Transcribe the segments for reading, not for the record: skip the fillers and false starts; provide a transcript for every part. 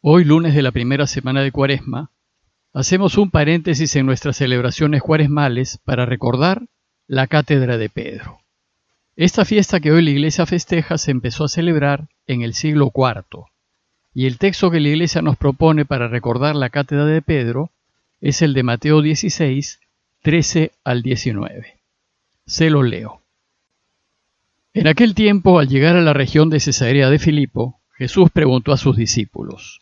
Hoy, lunes de la primera semana de Cuaresma, hacemos un paréntesis en nuestras celebraciones cuaresmales para recordar la Cátedra de Pedro. Esta fiesta que hoy la Iglesia festeja se empezó a celebrar en el siglo IV, y el texto que la Iglesia nos propone para recordar la Cátedra de Pedro es el de Mateo 16, 13 al 19. Se lo leo. En aquel tiempo, al llegar a la región de Cesarea de Filipo, Jesús preguntó a sus discípulos: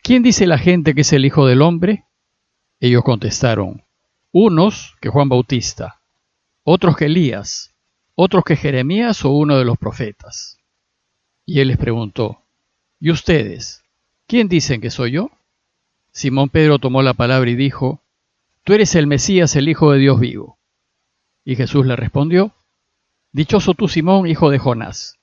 ¿Quién dice la gente que es el Hijo del Hombre? Ellos contestaron: unos que Juan Bautista, otros que Elías, otros que Jeremías o uno de los profetas. Y él les preguntó: ¿y ustedes? ¿Quién dicen que soy yo? Simón Pedro tomó la palabra y dijo: Tú eres el Mesías, el Hijo de Dios vivo. Y Jesús le respondió: Dichoso tú, Simón, hijo de Jonás,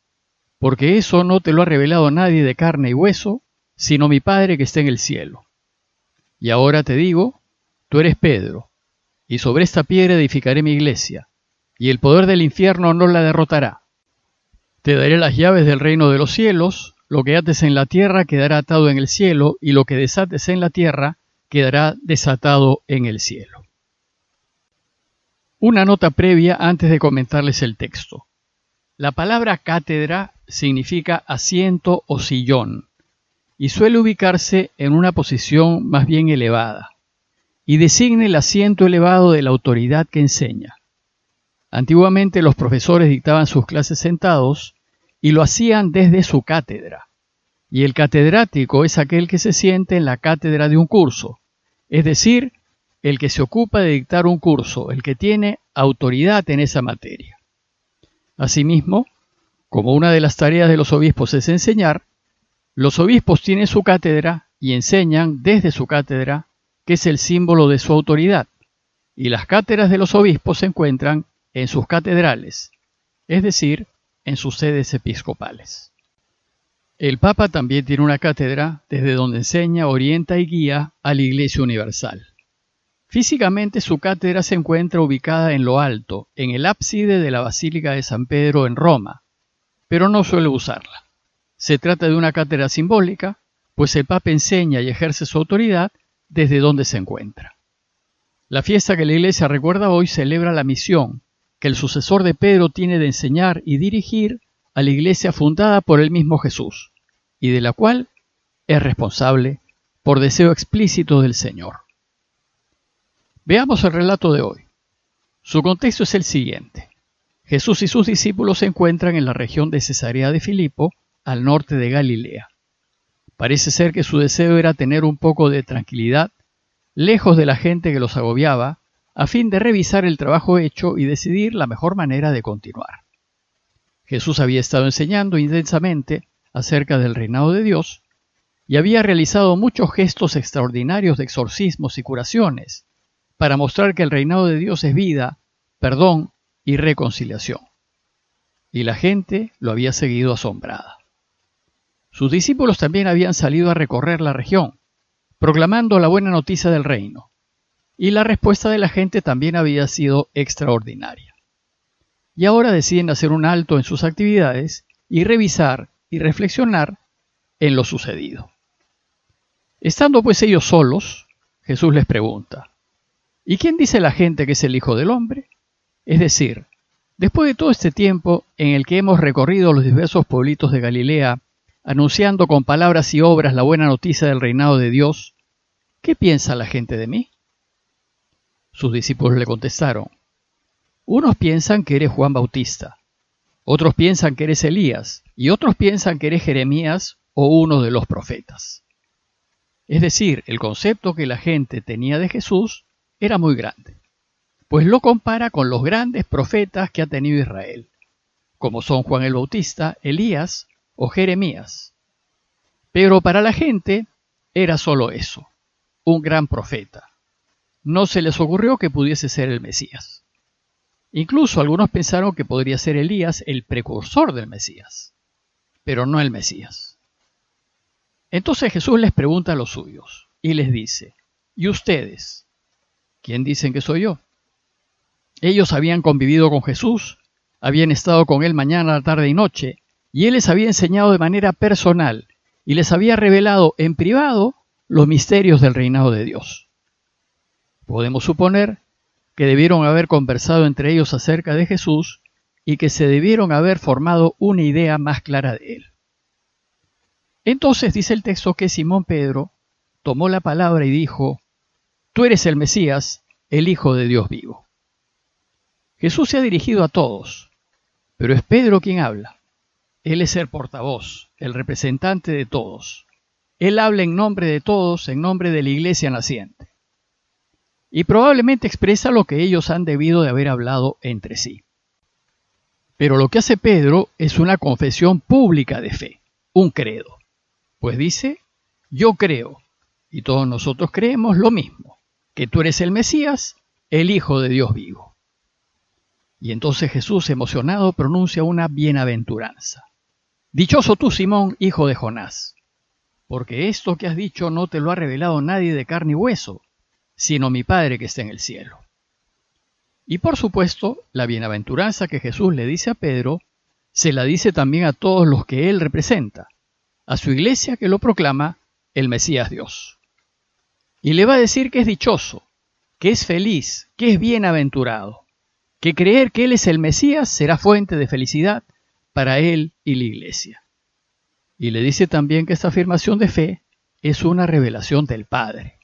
porque eso no te lo ha revelado nadie de carne y hueso, sino mi Padre que está en el cielo. Y ahora te digo, tú eres Pedro, y sobre esta piedra edificaré mi iglesia, y el poder del infierno no la derrotará. Te daré las llaves del reino de los cielos. Lo que ates en la tierra quedará atado en el cielo, y lo que desates en la tierra quedará desatado en el cielo. Una nota previa antes de comentarles el texto. La palabra cátedra significa asiento o sillón, y suele ubicarse en una posición más bien elevada, y designa el asiento elevado de la autoridad que enseña. Antiguamente los profesores dictaban sus clases sentados, y lo hacían desde su cátedra, y el catedrático es aquel que se siente en la cátedra de un curso, es decir, el que se ocupa de dictar un curso, el que tiene autoridad en esa materia. Asimismo, como una de las tareas de los obispos es enseñar, los obispos tienen su cátedra y enseñan desde su cátedra, que es el símbolo de su autoridad, y las cátedras de los obispos se encuentran en sus catedrales, es decir, en sus sedes episcopales. El Papa también tiene una cátedra desde donde enseña, orienta y guía a la Iglesia Universal. Físicamente su cátedra se encuentra ubicada en lo alto, en el ábside de la Basílica de San Pedro en Roma, pero no suele usarla. Se trata de una cátedra simbólica, pues el Papa enseña y ejerce su autoridad desde donde se encuentra. La fiesta que la Iglesia recuerda hoy celebra la misión que el sucesor de Pedro tiene de enseñar y dirigir a la Iglesia fundada por el mismo Jesús, y de la cual es responsable por deseo explícito del Señor. Veamos el relato de hoy. Su contexto es el siguiente. Jesús y sus discípulos se encuentran en la región de Cesarea de Filipo, al norte de Galilea. Parece ser que su deseo era tener un poco de tranquilidad, lejos de la gente que los agobiaba, a fin de revisar el trabajo hecho y decidir la mejor manera de continuar. Jesús había estado enseñando intensamente acerca del reinado de Dios y había realizado muchos gestos extraordinarios de exorcismos y curaciones para mostrar que el reinado de Dios es vida, perdón y reconciliación. Y la gente lo había seguido asombrada. Sus discípulos también habían salido a recorrer la región, proclamando la buena noticia del reino, y la respuesta de la gente también había sido extraordinaria. Y ahora deciden hacer un alto en sus actividades y revisar y reflexionar en lo sucedido. Estando pues ellos solos, Jesús les pregunta: ¿y quién dice la gente que es el Hijo del Hombre? Es decir, después de todo este tiempo en el que hemos recorrido los diversos pueblitos de Galilea, anunciando con palabras y obras la buena noticia del reinado de Dios, ¿qué piensa la gente de mí? Sus discípulos le contestaron: unos piensan que eres Juan Bautista, otros piensan que eres Elías, y otros piensan que eres Jeremías o uno de los profetas. Es decir, el concepto que la gente tenía de Jesús era muy grande, pues lo compara con los grandes profetas que ha tenido Israel, como son Juan el Bautista, Elías o Jeremías. Pero para la gente era solo eso, un gran profeta. No se les ocurrió que pudiese ser el Mesías. Incluso algunos pensaron que podría ser Elías el precursor del Mesías, pero no el Mesías. Entonces Jesús les pregunta a los suyos y les dice: ¿y ustedes? ¿Quién dicen que soy yo? Ellos habían convivido con Jesús, habían estado con él mañana, tarde y noche, y él les había enseñado de manera personal y les había revelado en privado los misterios del reinado de Dios. Podemos suponer que debieron haber conversado entre ellos acerca de Jesús y que se debieron haber formado una idea más clara de él. Entonces dice el texto que Simón Pedro tomó la palabra y dijo: «Tú eres el Mesías, el Hijo de Dios vivo». Jesús se ha dirigido a todos, pero es Pedro quien habla. Él es el portavoz, el representante de todos. Él habla en nombre de todos, en nombre de la iglesia naciente. Y probablemente expresa lo que ellos han debido de haber hablado entre sí. Pero lo que hace Pedro es una confesión pública de fe, un credo. Pues dice: yo creo, y todos nosotros creemos lo mismo, que tú eres el Mesías, el Hijo de Dios vivo. Y entonces Jesús, emocionado, pronuncia una bienaventuranza. Dichoso tú, Simón, hijo de Jonás, porque esto que has dicho no te lo ha revelado nadie de carne y hueso, sino mi Padre que está en el cielo. Y por supuesto, la bienaventuranza que Jesús le dice a Pedro, se la dice también a todos los que él representa, a su iglesia que lo proclama el Mesías Dios. Y le va a decir que es dichoso, que es feliz, que es bienaventurado, que creer que él es el Mesías será fuente de felicidad para él y la iglesia. Y le dice también que esta afirmación de fe es una revelación del Padre.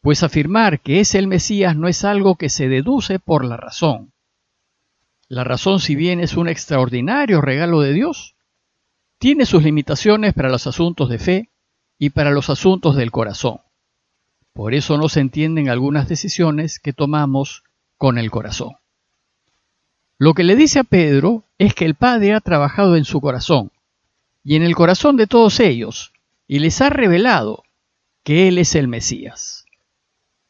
Pues afirmar que es el Mesías no es algo que se deduce por la razón. La razón, si bien es un extraordinario regalo de Dios, tiene sus limitaciones para los asuntos de fe y para los asuntos del corazón. Por eso no se entienden algunas decisiones que tomamos con el corazón. Lo que le dice a Pedro es que el Padre ha trabajado en su corazón y en el corazón de todos ellos y les ha revelado que Él es el Mesías.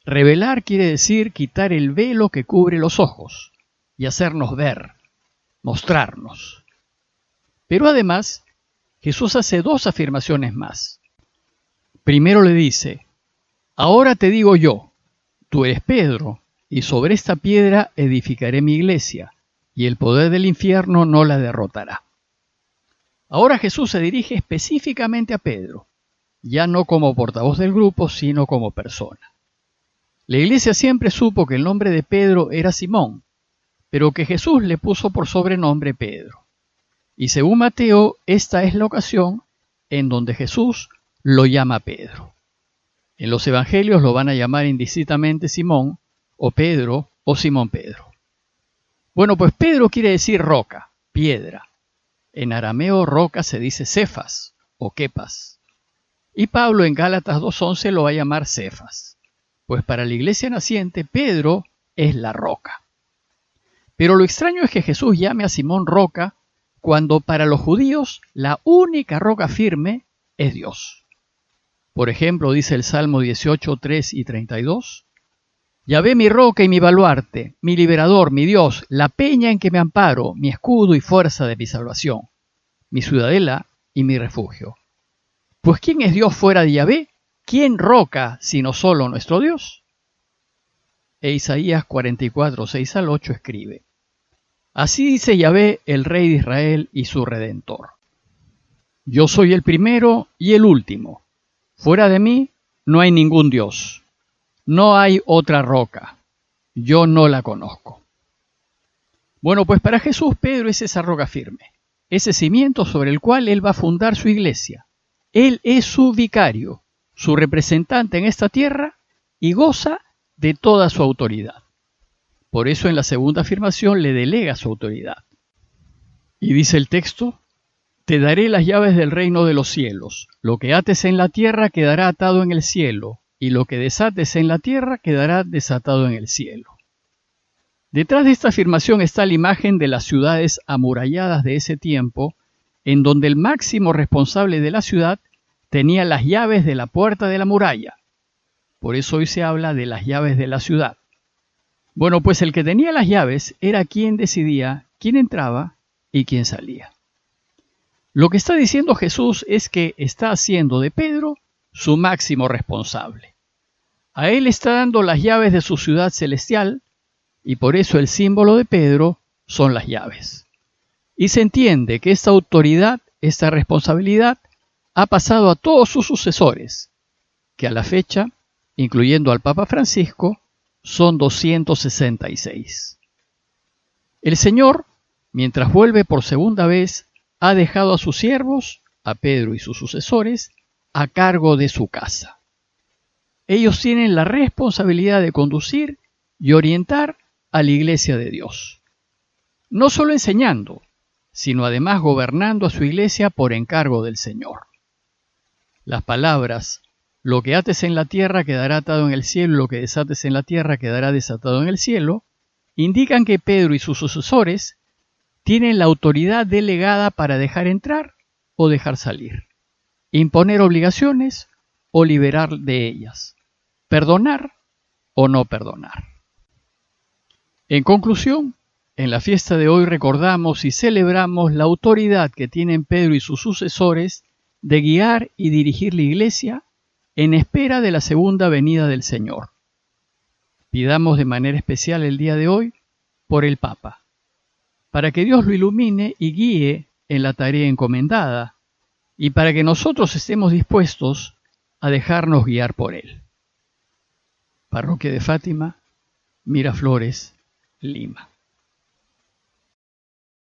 Revelar quiere decir quitar el velo que cubre los ojos y hacernos ver, mostrarnos. Pero además, Jesús hace dos afirmaciones más. Primero le dice: ahora te digo yo, tú eres Pedro, y sobre esta piedra edificaré mi iglesia, y el poder del infierno no la derrotará. Ahora Jesús se dirige específicamente a Pedro, ya no como portavoz del grupo, sino como persona. La iglesia siempre supo que el nombre de Pedro era Simón, pero que Jesús le puso por sobrenombre Pedro. Y según Mateo, esta es la ocasión en donde Jesús lo llama Pedro. En los evangelios lo van a llamar indistintamente Simón, o Pedro, o Simón Pedro. Bueno, pues Pedro quiere decir roca, piedra. En arameo roca se dice Cefas o Kepas. Y Pablo en Gálatas 2:11 lo va a llamar Cefas. Pues para la iglesia naciente, Pedro es la roca. Pero lo extraño es que Jesús llame a Simón roca cuando para los judíos la única roca firme es Dios. Por ejemplo, dice el Salmo 18:3 y 32, Yahvé mi roca y mi baluarte, mi liberador, mi Dios, la peña en que me amparo, mi escudo y fuerza de mi salvación, mi ciudadela y mi refugio. Pues ¿quién es Dios fuera de Yahvé? ¿Quién roca sino solo nuestro Dios? E Isaías 44:6 al 8 escribe: Así dice Yahvé, el Rey de Israel y su Redentor. Yo soy el primero y el último. Fuera de mí no hay ningún Dios. No hay otra roca. Yo no la conozco. Bueno, pues para Jesús Pedro es esa roca firme, ese cimiento sobre el cual Él va a fundar su iglesia. Él es su vicario, su representante en esta tierra y goza de toda su autoridad. Por eso en la segunda afirmación le delega su autoridad. Y dice el texto: Te daré las llaves del reino de los cielos. Lo que ates en la tierra quedará atado en el cielo, y lo que desates en la tierra quedará desatado en el cielo. Detrás de esta afirmación está la imagen de las ciudades amuralladas de ese tiempo, en donde el máximo responsable de la ciudad tenía las llaves de la puerta de la muralla. Por eso hoy se habla de las llaves de la ciudad. Bueno, pues el que tenía las llaves era quien decidía quién entraba y quién salía. Lo que está diciendo Jesús es que está haciendo de Pedro su máximo responsable. A él está dando las llaves de su ciudad celestial y por eso el símbolo de Pedro son las llaves. Y se entiende que esta autoridad, esta responsabilidad, ha pasado a todos sus sucesores, que a la fecha, incluyendo al Papa Francisco, son 266. El Señor, mientras vuelve por segunda vez, ha dejado a sus siervos, a Pedro y sus sucesores, a cargo de su casa. Ellos tienen la responsabilidad de conducir y orientar a la Iglesia de Dios. No solo enseñando, sino además gobernando a su Iglesia por encargo del Señor. Las palabras, lo que ates en la tierra quedará atado en el cielo, lo que desates en la tierra quedará desatado en el cielo, indican que Pedro y sus sucesores tienen la autoridad delegada para dejar entrar o dejar salir, imponer obligaciones o liberar de ellas, perdonar o no perdonar. En conclusión, en la fiesta de hoy recordamos y celebramos la autoridad que tienen Pedro y sus sucesores de guiar y dirigir la Iglesia en espera de la segunda venida del Señor. Pidamos de manera especial el día de hoy por el Papa, para que Dios lo ilumine y guíe en la tarea encomendada, y para que nosotros estemos dispuestos a dejarnos guiar por Él. Parroquia de Fátima, Miraflores, Lima.